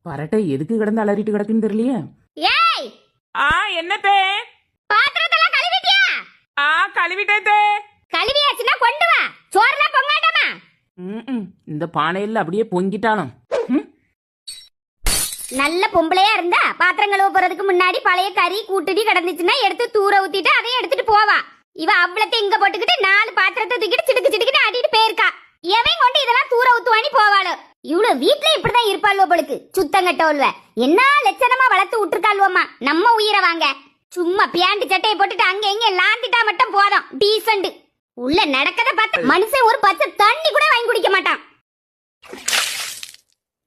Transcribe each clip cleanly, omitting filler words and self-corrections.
பரட்டை எதுக்கு கிடந்து அலறிட்டு கிடக்குன்னு தெரியலையே. ஏய் என்னத்தே? பாத்திரத்தெல்லாம் கழுவிட்டியா? கழுவிட்டே. கழுவியாச்சுன்னா கொண்டு வா. சோறுலாம் பொங்காட்டாமா? இந்த பானையில அப்படியே பொங்கிட்டாலும். நல்ல பொம்பளையா இருந்தா பாத்திரம் கழுவ போறதுக்கு முன்னாடி பழைய கறி கூட்டுடி கிடந்துச்சுன்னா எடுத்து தூர ஊத்திட்டு அதையும் எடுத்துட்டு போவா. இவ அவ்வளத்தை இங்க போட்டுக்கிட்டு 4 பாத்திரத்தை தூக்கிட்டு சிடுக்கு சிடுக்குன்னு ஆட்டிட்டு போயிருக்கா. எவன் கொண்டு இதெல்லாம் தூர ஊத்துவானி போவாளோ. இவ்வளவு வீட்டுல இப்படிதான் இருப்பாள்வோ பொழுக்கு. சுத்தங்கட்டவள்வ என்ன லட்சணமா வளர்த்து விட்டுருக்காள்வோமா. நம்ம உயிரை வாங்க. சும்மா பியாண்டு சட்டையை போட்டுட்டு அங்க இங்க லாந்திட்டா மட்டும் போதும். டீசண்ட் உள்ள நடக்கத பார்த்து மனுஷன் ஒரு பச்சை தண்ணி கூட வாங்கி குடிக்க மாட்டான்.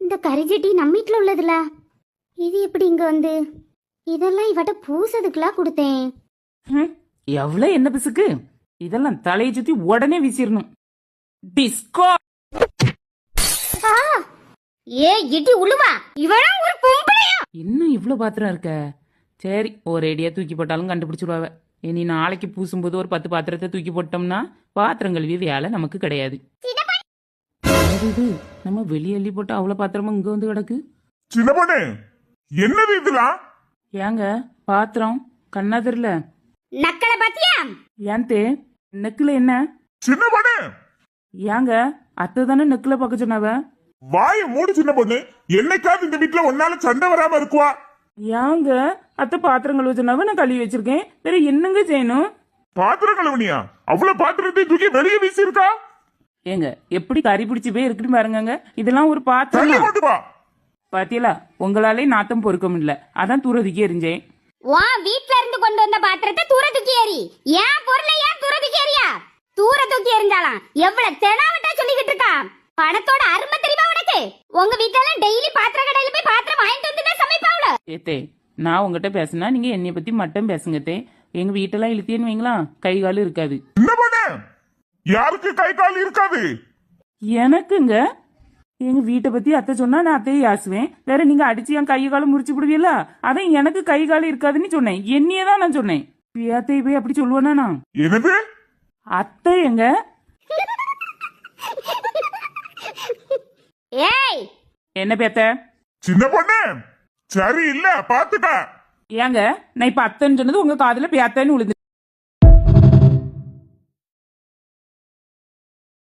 இந்த கரிஜட்டி நம்ம வீட்டுல உள்ளதுல இது எப்படி இங்க வந்து? இதெல்லாம் இவட்ட பூசதுக்குலாம் கொடுத்தேன். எவ்வளவு என்ன பிசுக்கு. இதெல்லாம் தலையை சுத்தி உடனே வீசிடணும். டிஸ்கோ. ஏ இடி உழுவா. இவளும் ஒரு பொம்பளையா? இன்னும் இவ்வளவு பாத்திரம் இருக்க. சரி ஒரு ஐடியா தூக்கி போட்டாலும் கண்டுபிடிச்சிடுவாவ. இனி நாளைக்கு பூசும்போது ஒரு 10 பாத்திரத்தை தூக்கி போட்டோம்னா பாத்திரம் கழுவி வேலை நமக்கு கிடையாது. இது நம்ம வெளியே அள்ளி போட்டு அவ்வளவு பாத்திரமும் இங்க வந்து கிடக்கு. சின்ன பொண்ணு என்னது இதெல்லாம்? ஏங்க பாத்திரம் கண்ணா தெரியல? நக்கல பாத்தியா? ஏன்தே நெக்குல என்ன? சின்ன பொண்ணு ஏங்க அத்தை தானே நெக்குல பார்க்க சொன்னாவ. வாய மூடு சின்ன பொண்ணு. என்னைக்காவது இந்த வீட்டுல ஒன்னால சண்டை வராம இருக்குவா? ஏங்க அத்தை பாத்திரம் கழுவ சொன்னாவ நான் கழுவி வச்சிருக்கேன். வேற என்னங்க செய்யணும்? பாத்திரம் கழுவனியா? அவ்வளவு பாத்திரத்தை தூக்கி வெளியே வீசி இருக்கா? ஏங்க எப்படி கறி பிடிச்சி போய் இருக்குன்னு பாருங்க. இதெல்லாம் ஒரு தள்ளி பாத்திரம். கொண்டு வா. பாத்தியலா உங்களாலே நாத்தம் பொறுக்க முடியல. அதான் தூரதுக்கே எரிஞ்சேன். வா வீட்ல இருந்து கொண்டு வந்த பாத்திரத்தை தூர தூக்கி எறி. ஏன் பொருளை ஏன் தூர தூக்கி எறியா? தூர தூக்கி எறிஞ்சாலாம் எவ்வளவு தெனாவட்டா சொல்லிக்கிட்டு இருக்கா. பணத்தோட அருமை தெரியுமா உனக்கு? உங்க வீட்ல எல்லாம் டெய்லி பாத்திர கடையில போய் பாத்திரம் வாங்கிட்டு வந்து தான் சமைப்பாவளோ. ஏத்தே நான் உங்ககிட்ட பேசினா நீங்க என்னைய பத்தி மட்டும் பேசுங்கத்தே. எங்க வீட்டெல்லாம் இழுத்தேன்னு வைங்களா கை காலும் இருக்காது. சின்ன பொண்ணு யாருக்கு கை கால் இருக்காது? எனக்குங்க எங்க வீட்டை பத்தி அத்தை சொன்னா நான் அத்தையை யாசுவேன். வேற நீங்க அடிச்சு என் கை காலம் முறிச்சு விடுவீல்ல. அதான் எனக்கு கை காலம் இருக்காதுன்னு சொன்னேன். என்னையே தான் நான் சொன்னேன். அத்தையை போய் அப்படி சொல்லுவேனா நான்? என்னது? அத்தை எங்க? ஏய் என்ன பேத்த? சின்ன பொண்ணு சரி இல்ல பாத்துக்க. ஏங்க நான் இப்ப அத்தைன்னு சொன்னது உங்க காதுல பேத்தன்னு விழுந்து.